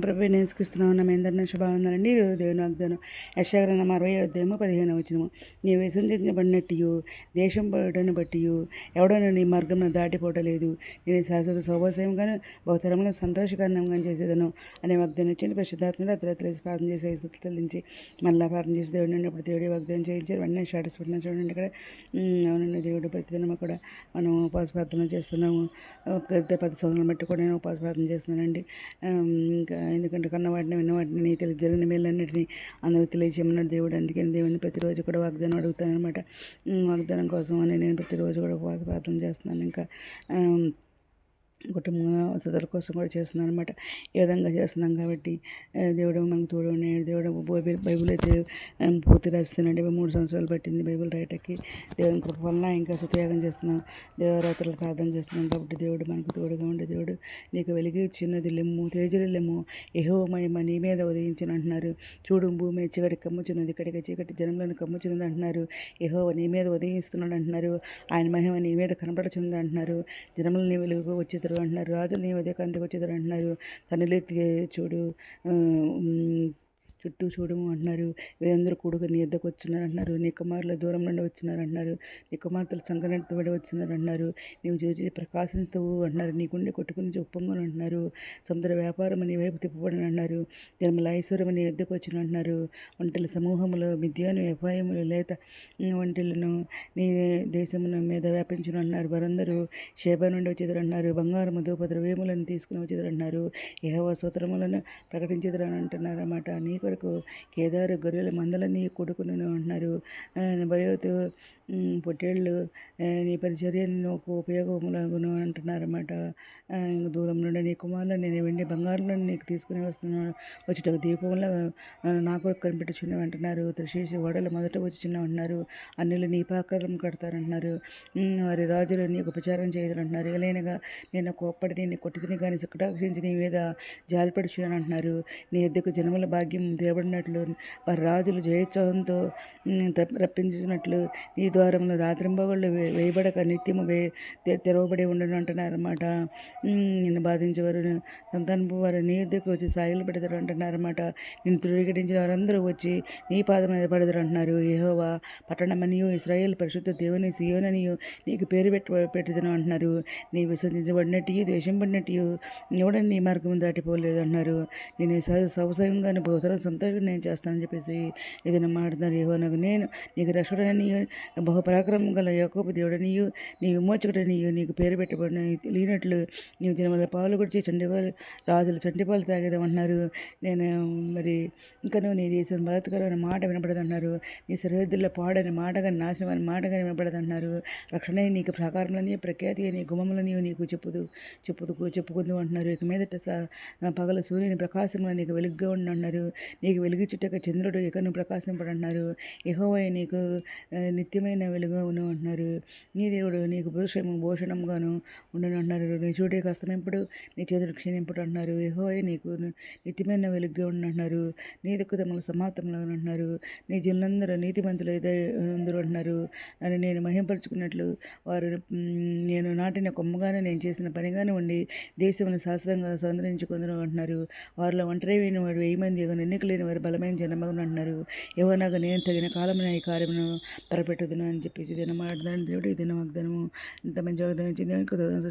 ప్రభు నేర్చుకిస్తున్నాం నమేందరిన శుభావందనండి. దేవుని వాగ్దానం యెషయా 60:15 నీవు విసర్జించబడినట్టు దేశం పడను బట్టి ఎవడను నీ మార్గంలో దాటిపోవటలేదు. నేను శాశ్వత సౌభాస్యంగాను బహుతరములు సంతోషకరంగా చేసేదను అనే వాగ్దానం ఇచ్చింది. పరిశుద్ధాత్మడు అతను ప్రార్థన చేసే చెల్లించి మళ్ళీ ప్రార్థన చేసి దేవుడిని ఉన్నప్పుడు దేవుడి వాగ్దానం చేయించారు. వెంటనే స్టాటస్ పెట్టిన చూడండి ఇక్కడ. అవునండి, దేవుడు ప్రతిదినం కూడా మనం ఉపవాస ప్రార్థన చేస్తున్నాము. 10 సంవత్సరాలు బట్టి కూడా నేను ఉపవాస ప్రార్థన చేస్తున్నానండి. ఇంకా ఎందుకంటే కన్న వాటిని విన్న వాటిని నీ జరిగిన మేలన్నింటినీ అందరికి తెలియజేయమన్నాడు దేవుడు. అందుకని దేవుడిని ప్రతిరోజు కూడా వాగ్దానం అడుగుతాను అనమాట. వాగ్దానం కోసం అని నేను ప్రతిరోజు కూడా ఉపవాస ప్రార్థన చేస్తున్నాను. ఇంకా కుటుంబ వసతుల కోసం కూడా చేస్తున్నాను అనమాట. ఈ విధంగా చేస్తున్నాం కాబట్టి దేవుడు మనకు తోడు ఉన్నాడు. దేవుడు బైబిల్ అయితే పూర్తి రాస్తున్నాడు. 3 సంవత్సరాలు పట్టింది బైబిల్ రాయటకి. దేవుని కృప వలన ఇంకా సుత్యాగం చేస్తున్నాం, దేవరాత్రులు ప్రార్థన చేస్తున్నాం కాబట్టి దేవుడు మనకు తోడుగా ఉండే దేవుడు. నీకు వెలిగి చిన్నది లెమ్ము, తేజలు లెమ్ము, యెహోవా మహిమ నీ మీద ఉదయించిన అంటున్నారు. చూడు, భూమి చీకటి కమ్ముచున్నది, ఇక్కడికి చీకటి జనములను కమ్ముచున్నది అంటున్నారు. యెహోవా నీ మీద ఉదయిస్తున్నాడు అంటున్నారు. ఆయన మహిమ నీ మీద కనపడుచున్నది అంటున్నారు. జనములు నీ వెలుగు వచ్చేద్దరు అంటున్నారు. రాజులు నీ ఉదయ కాంతికి వచ్చేద్దరు అంటున్నారు. కన్నులెత్తి చూడు, చుట్టూ చూడము అంటున్నారు. వీరందరూ కూడుకు నీ ఎద్దకు వచ్చినారు అంటున్నారు. నీ కుమారులు దూరం నుండి వచ్చినారు అంటున్నారు. నీ కుమార్తెలు సంకనెత్తబడి వచ్చినారు అంటున్నారు. నీవు చూసి ప్రకాశిస్తావు అంటున్నారు. నీ గుండె కొట్టుకుని ఉప్పొంగును అంటున్నారు. సముద్ర వ్యాపారం నీ వైపు తిప్పబడిన అంటున్నారు. జన్మల ఐశ్వర్యం నీ ఎద్దకు వచ్చిన అంటున్నారు. ఒంటెల సమూహములు మిద్యాను ఎఫ్రాయిములు లేత ఒంటెలను నీ దేశమున మీద వ్యాపించును అంటున్నారు. వారందరూ షేబా నుండి వచ్చేదారు అంటున్నారు. బంగారము ధూప ద్రవ్యములను తీసుకుని వచ్చేదారు అంటున్నారు. యెహోవా స్తోత్రములను ప్రకటించేదారు అని అంటున్నారు అన్నమాట. నీ కొరకు కేదారు గొర్రెల మందలని కొడుకును అంటున్నారు. బయోతు పొట్టేళ్ళు నీ పరిచర్యను నాకు ఉపయోగములగును అంటున్నారన్నమాట. దూరం నుండి నీ కుమారులు నేను వెండి బంగారులను నీకు తీసుకుని వచ్చేటకు దీపంలో నా కొరకు కనిపెట్టుచున్నావు అంటున్నారు. త్రిశేషి ఓడలు మొదట వచ్చిచున్నావు అంటున్నారు. అన్యులు నీ పాకరం కడతారంటున్నారు. వారి రాజులు నీకు ఉపచారం చేయదంటున్నారు. ఏలైనగా నేను కోప్పడి నేను కొట్టిదిని కానీ కటాక్షించి నీ మీద జాలిపడుచున్నాను అంటున్నారు. నీ ఎద్దకు జనముల భాగ్యం తేబడినట్లు వారి రాజులు జయోత్సవంతో రప్పించినట్లు నీ ద్వారంలో రాత్రింబగళ్ళు వేయబడక నిత్యము తెరవబడి ఉండను అంటున్నారన్నమాట. నిన్ను బాధించేవారు సంతానపు వారు నీ ఎద్దకు వచ్చి సాగిలు పెడతారు అంటున్నారన్నమాట. నిన్ను ధృవీకరించిన వారందరూ వచ్చి నీ పాదం మీద పడతారు అంటున్నారు. యెహోవా పట్టణమనియు ఇశ్రాయేలు పరిశుద్ధ దేవుని సియోననియు నీకు పేరు పెట్టుదను అంటున్నారు. నీ విసర్జించబడినట్టు ద్వేషింపడినట్టు ఎవడని నీ మార్గం దాటిపోలేదు అంటున్నారు. నేను సౌసయంగాను బహుతరం సంతోషం నేను చేస్తానని చెప్పేసి ఏదైనా మాట్లాడుతున్నారు. యెహోవానగు నేను నీకు రక్షకుడనియు బహుపరాక్రమం గల యాకోబు దేవుడనియు నీ విమోచకుడనియు నీకు పేరు పెట్టబడిన లేనట్లు నీవు జనముల పాలు గుడిచి చండిపాలు రాజులు చంటిపాలు తాగేదామంటున్నారు. నేను మరి ఇంకను నీ దేశం బలాత్కారమైన మాట వినపడదంటున్నారు. నీ సరిహద్దుల్లో పాడని మాట కానీ నాశనం అని మాట కానీ వినపడదంటున్నారు. రక్షణ నీకు ప్రాకారములని ప్రఖ్యాతి నీ గుమ్మములని నీకు చెప్పుకుందు అంటున్నారు. ఇక మీదట పగల సూర్యుని ప్రకాశములు నీకు వెలుగుగా ఉండంటున్నారు. నీకు వెలుగుచుట్టక చంద్రుడు ఇకను ప్రకాశింపడంటున్నారు. యెహోవాయే నీకు నిత్యమైన వెలుగును అంటున్నారు. నీ దేవుడు నీకు భూషణంగాను ఉండను అంటున్నారు. నీ చూడేకి అస్తమింపుడు నీ చేతుడు క్షీణింపుడు అంటున్నారు. యెహోవాయే నీకు నిత్యమైన వెలుగుగా ఉండంటున్నారు. నీ దుఃఖతములు సమాప్తములు అంటున్నారు. నీ జనులందరూ నీతిమంతులు అందరూ అంటున్నారు. అని నేను మహింపరుచుకున్నట్లు వారు నేను నాటిన కొమ్మగానే నేను చేసిన పనిగానే ఉండి దేశమును శాశ్వతంగా సంతరించుకుందరు అంటున్నారు. వారిలో ఒంటరి అయిన వారు 1000 మంది ఎన్నిక లేని వారు బలమైన జనమగును అంటున్నారు. యెహోవానగు నేను తగిన కాలమున ఈ కార్యమును తలపెట్టుదును అని చెప్పేసి దిన మాట్లాడిన దేవుడు ఈ దిన వాగ్దానము ఇంత మంచి వాగ్దానం ఇచ్చింది.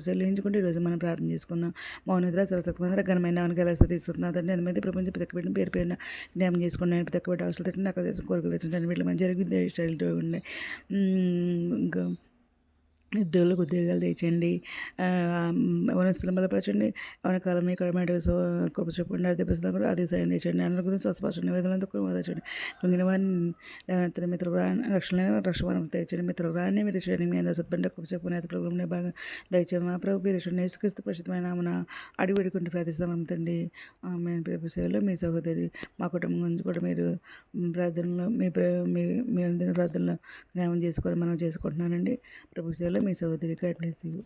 చెల్లించుకుంటే ఈరోజు మనం ప్రార్థన చేసుకుందాం. మౌనద్ర సరస్వతమందర ఘనమైన ఎలా తీసుకుంటున్నాదండి అది మీద ప్రపంచం ప్రతిపెట్టిన పేరు పైన జ్ఞాపం చేసుకున్నాను. ప్రతిపెట్టి అవసరం తట్టిన నాకు కోరికలు తెచ్చుంటాను. వీళ్ళు మంచి జరిగింది స్టైల్తో ఉన్నాయి. ఇంకా ఉద్యోగాలు తెచ్చండి. వనస్థలం బలపరచండి. వనకాలం మీ కడమేట కృప చెప్పండి. అధిపస్తులు అది సాయం తెచ్చండి. అందరి గురించి స్వస్పర్శ నివేదనతో కుమర్చండి. కృంగిన వారిని మిత్ర రక్షణ రక్షణ తెచ్చండి. మిత్ర రాని మీరు శ్రేణి మీ అందరూ సత్పండి కృప చెప్పుకునే ప్రోగ్రామ్ని బాగా దయచేయండి. మా ప్రభు పేరు యేసుక్రీస్తు ప్రసిద్ధమైన నామమున అడిగి పెడుకుంటే ప్రార్థిస్తామంతండి. ఆమె ప్రభు సేవలో మీ సహోదరి మా కుటుంబం గురించి కూడా మీరు ప్రార్థనలో మీ అందిన ప్రార్థనలో జ్ఞాపం చేసుకోవాలి మనం చేసుకుంటున్నానండి. ప్రభు సేవలో మీ సహోదరి. God bless you.